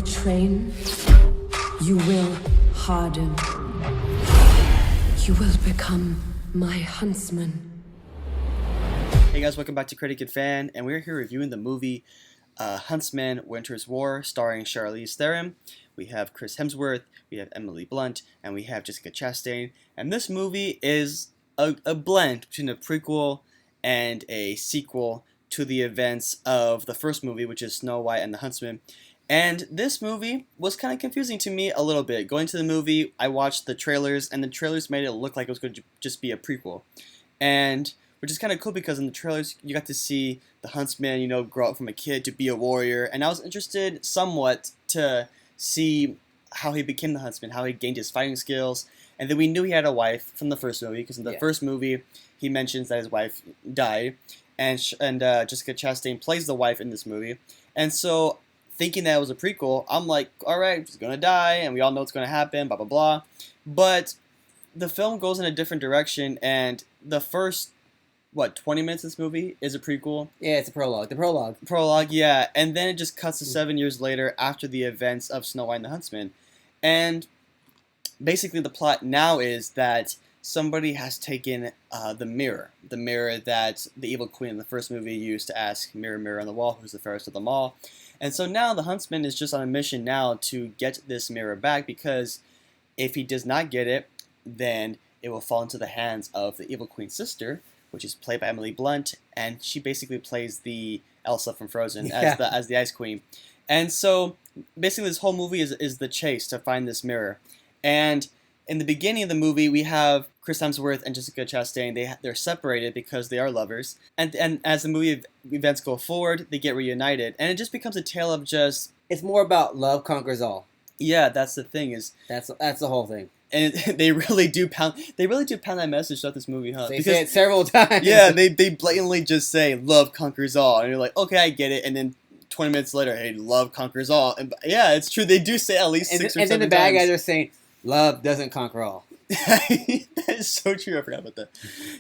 will train. You will harden. You will become my huntsman. Hey guys, welcome back to Critic and Fan, and we're here reviewing the movie Huntsman, Winter's War, starring Charlize Theron. We have Chris Hemsworth, we have Emily Blunt, and we have Jessica Chastain. And this movie is a blend between a prequel and a sequel to the events of the first movie, which is Snow White and the Huntsman. And this movie was kind of confusing to me a little bit. Going to the movie, I watched the trailers, and the trailers made it look like it was going to just be a prequel. And which is kind of cool because in the trailers you got to see the Huntsman, grow up from a kid to be a warrior. And I was interested somewhat to see how he became the Huntsman, how he gained his fighting skills. And then we knew he had a wife from the first movie, because in the first movie he mentions that his wife died. And Jessica Chastain plays the wife in this movie. And so, thinking that it was a prequel, I'm like, alright, he's going to die, and we all know what's going to happen, blah, blah, blah. But the film goes in a different direction, and the first 20 minutes of this movie is a prequel. Yeah, it's a prologue. The prologue. Prologue, yeah. And then it just cuts to 7 years later after the events of Snow White and the Huntsman. And basically the plot now is that somebody has taken the mirror that the evil queen in the first movie used to ask, mirror, mirror on the wall, who's the fairest of them all. And so now the Huntsman is just on a mission now to get this mirror back, because if he does not get it, then it will fall into the hands of the evil queen's sister, which is played by Emily Blunt, and she basically plays the Elsa from Frozen as the Ice Queen. And so basically this whole movie is the chase to find this mirror. And in the beginning of the movie, we have Chris Hemsworth and Jessica Chastain. They're separated because they are lovers. And as the movie events go forward, they get reunited. And it just becomes a tale of just... It's more about love conquers all. Yeah, that's the thing. That's the whole thing. And they really do pound that message throughout this movie, huh? They say it several times. Yeah, they blatantly just say love conquers all, and you're like, okay, I get it. And then 20 minutes later, hey, love conquers all. And yeah, it's true. They do say at least 6 or 7 times. And then the bad guys are saying love doesn't conquer all. That is so true. I forgot about that.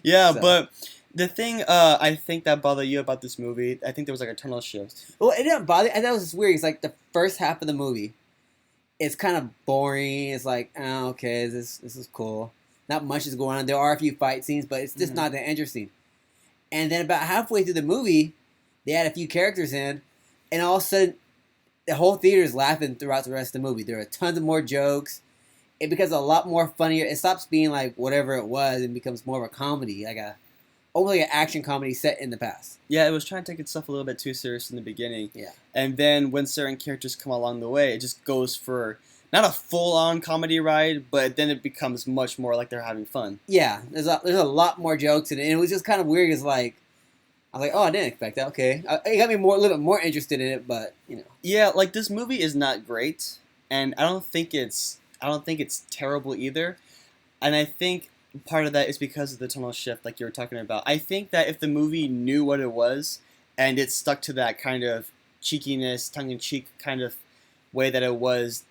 Yeah, but the thing I think that bothered you about this movie, I think there was like a tonal shift. Well, it didn't bother. I thought it was weird. It's like the first half of the movie. It's kind of boring. It's like, oh, okay, this is cool. Not much is going on. There are a few fight scenes, but it's just not that interesting. And then about halfway through the movie, they add a few characters in, and all of a sudden, the whole theater is laughing throughout the rest of the movie. There are tons of more jokes. It becomes a lot more funnier. It stops being like whatever it was and becomes more of a comedy, almost like an action comedy set in the past. Yeah, it was trying to take itself a little bit too serious in the beginning. Yeah. And then when certain characters come along the way, it just goes for not a full-on comedy ride, but then it becomes much more like they're having fun. Yeah, there's a lot more jokes in it, and it was just kind of weird. It's like, I was like, oh, I didn't expect that. Okay. It got me a little bit more interested in it, but, Yeah, like this movie is not great, and I don't think it's terrible either. And I think part of that is because of the tonal shift, like you were talking about. I think that if the movie knew what it was and it stuck to that kind of cheekiness, tongue-in-cheek kind of way that it was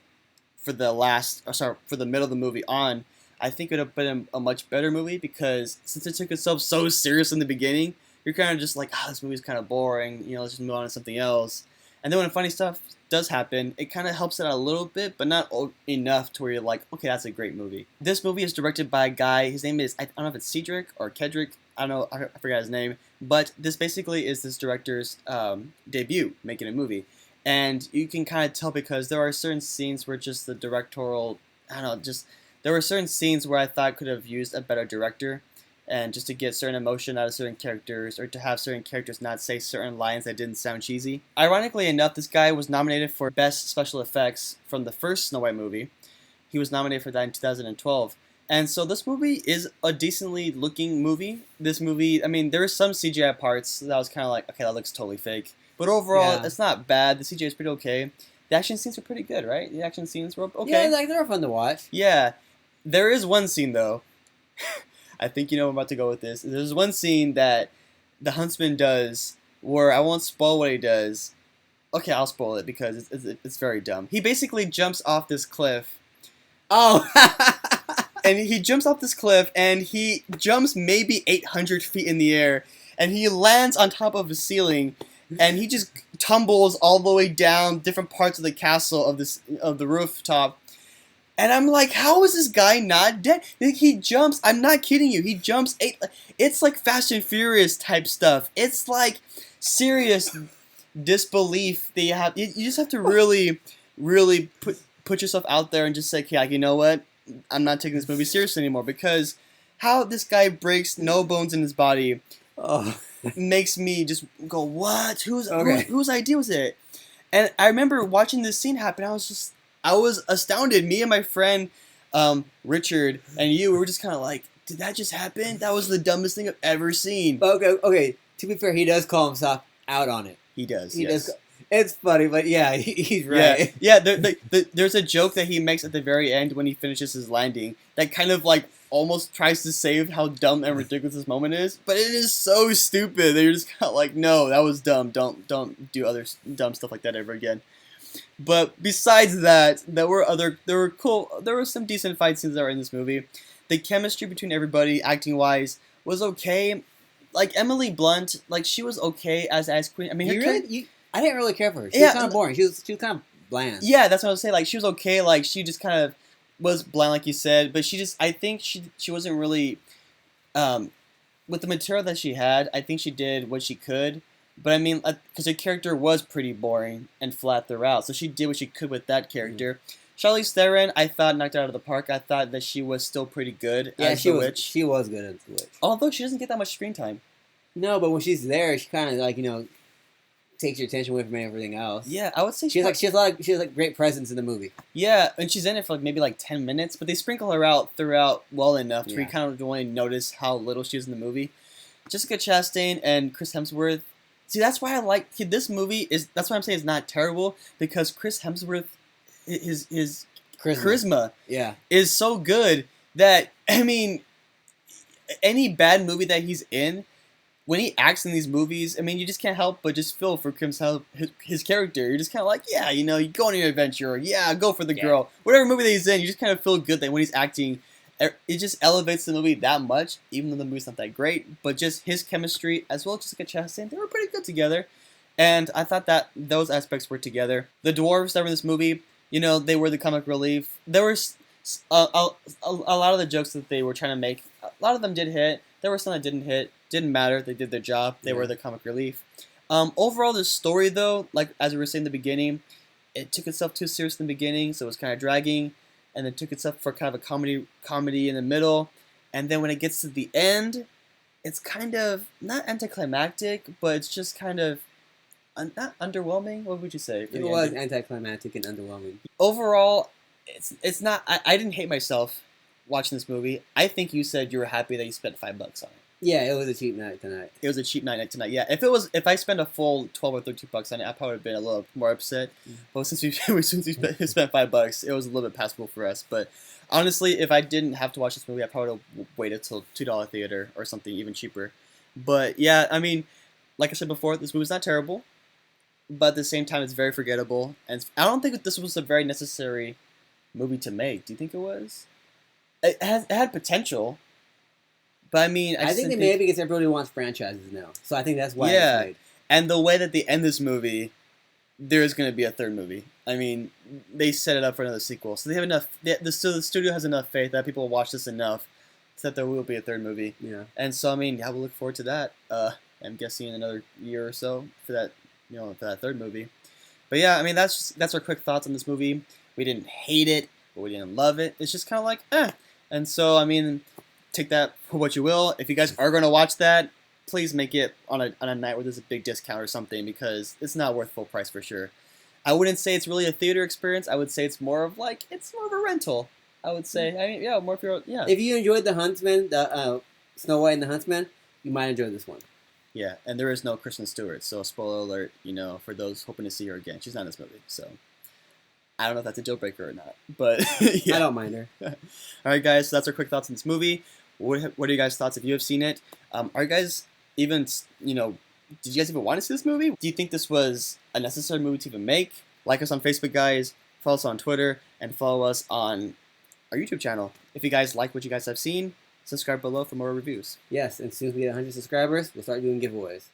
for the middle of the movie on, I think it would have been a much better movie, because since it took itself so serious in the beginning, you're kind of just like, this movie's kind of boring, let's just move on to something else. And then when funny stuff does happen, it kind of helps it out a little bit, but not enough to where you're like, okay, that's a great movie. This movie is directed by a guy, his name is, I don't know if it's Cedric or Kedrick, I don't know, I forgot his name, but this basically is this director's debut making a movie. And you can kind of tell because there are certain scenes where just the directorial, there were certain scenes where I thought could have used a better director, and just to get certain emotion out of certain characters, or to have certain characters not say certain lines that didn't sound cheesy. Ironically enough, this guy was nominated for Best Special Effects from the first Snow White movie. He was nominated for that in 2012. And so this movie is a decently looking movie. This movie, there were some CGI parts that I was kind of like, okay, that looks totally fake. But overall, It's not bad. The CGI is pretty okay. The action scenes were pretty good, right? The action scenes were okay. Yeah, they were fun to watch. Yeah. There is one scene, though. I think you know I'm about to go with this. There's one scene that the Huntsman does where I won't spoil what he does. Okay, I'll spoil it because it's very dumb. He basically jumps off this cliff. Oh! And he jumps off this cliff, and he jumps maybe 800 feet in the air, and he lands on top of a ceiling, and he just tumbles all the way down different parts of the castle of the rooftop. And I'm like, how is this guy not dead? Like, he jumps. I'm not kidding you. He jumps. It's like Fast and Furious type stuff. It's like serious disbelief that you have. You just have to really, really put yourself out there and just say, okay, like, you know what? I'm not taking this movie seriously anymore, because how this guy breaks no bones in his body makes me just go, what? Whose idea was it? And I remember watching this scene happen. I was astounded. Me and my friend Richard and you, we were just kind of like, did that just happen? That was the dumbest thing I've ever seen. Okay. To be fair, he does call himself out on it. He does. He yes. does. It's funny, but yeah, he's right. Yeah. There's a joke that he makes at the very end when he finishes his landing that kind of like almost tries to save how dumb and ridiculous this moment is, but it is so stupid that you're just kind of like, no, that was dumb. Don't do other dumb stuff like that ever again. But besides that, there were some decent fight scenes that were in this movie. The chemistry between everybody, acting wise, was okay. Like Emily Blunt, like she was okay as Queen. I mean, I didn't really care for her. She was kind of boring. She was kind of bland. Yeah, that's what I was saying. Like she was okay. Like she just kind of was bland, like you said. But I think she wasn't really, with the material that she had. I think she did what she could. But I mean, because her character was pretty boring and flat throughout, so she did what she could with that character. Mm-hmm. Charlize Theron, I thought, knocked it out of the park. I thought that she was still pretty good as the witch. She was good as the witch. Although she doesn't get that much screen time. No, but when she's there, she kind of like takes your attention away from everything else. Yeah, I would say she has great presence in the movie. Yeah, and she's in it for like maybe like 10 minutes, but they sprinkle her out throughout well enough to where you kind of only notice how little she is in the movie. Jessica Chastain and Chris Hemsworth. See, that's why I like this movie. That's why I'm saying it's not terrible, because Chris Hemsworth, his charisma is so good that, I mean, any bad movie that he's in, when he acts in these movies, I mean, you just can't help but just feel for his character. You're just kind of like, yeah, you go on your adventure, or yeah, go for the girl. Whatever movie that he's in, you just kind of feel good that when he's acting, it just elevates the movie that much, even though the movie's not that great. But just his chemistry, as well as Jessica Chastain, they were pretty good together. And I thought that those aspects were together. The dwarves that were in this movie, they were the comic relief. There were a lot of the jokes that they were trying to make. A lot of them did hit. There were some that didn't hit. Didn't matter. They did their job. They were the comic relief. Overall, the story, though, like as we were saying in the beginning, it took itself too serious in the beginning, so it was kind of dragging. And then took itself for kind of a comedy in the middle. And then when it gets to the end, it's kind of not anticlimactic, but it's just kind of not underwhelming. What would you say? It was anticlimactic and underwhelming. Overall, it's not. I didn't hate myself watching this movie. I think you said you were happy that you spent $5 on it. Yeah, it was a cheap night tonight. It was a cheap night tonight. Yeah, if I spent a full $12 or $13 on it, I probably would have been a little more upset. But since we spent $5, it was a little bit passable for us. But honestly, if I didn't have to watch this movie, I probably would have waited till $2 theater or something even cheaper. But yeah, I mean, like I said before, this movie's not terrible, but at the same time, it's very forgettable. And I don't think that this was a very necessary movie to make. Do you think it was? It had potential. But I mean, I think they made it because everybody wants franchises now. So I think that's why it's made. And the way that they end this movie, there is going to be a third movie. I mean, they set it up for another sequel. So they have enough. The studio has enough faith that people will watch this enough so that there will be a third movie. Yeah. And so I mean, I will look forward to that. I'm guessing in another year or so for that, for that third movie. But yeah, I mean, that's our quick thoughts on this movie. We didn't hate it, but we didn't love it. It's just kind of like, eh. And so I mean, take that for what you will. If you guys are going to watch that, please make it on a night where there's a big discount or something, because it's not worth full price for sure. I wouldn't say it's really a theater experience. I would say it's more of a rental. I would say, I mean, yeah, more for yeah. If you enjoyed the Huntsman, the Snow White and the Huntsman, you might enjoy this one. Yeah, and there is no Kristen Stewart, so spoiler alert, for those hoping to see her again, she's not in this movie, so I don't know if that's a deal breaker or not, but yeah. I don't mind her. All right, guys, so that's our quick thoughts on this movie. What are your guys' thoughts if you have seen it? Are you guys even, did you guys even want to see this movie? Do you think this was a necessary movie to even make? Like us on Facebook, guys. Follow us on Twitter, and follow us on our YouTube channel. If you guys like what you guys have seen, subscribe below for more reviews. Yes, and as soon as we get 100 subscribers, we'll start doing giveaways.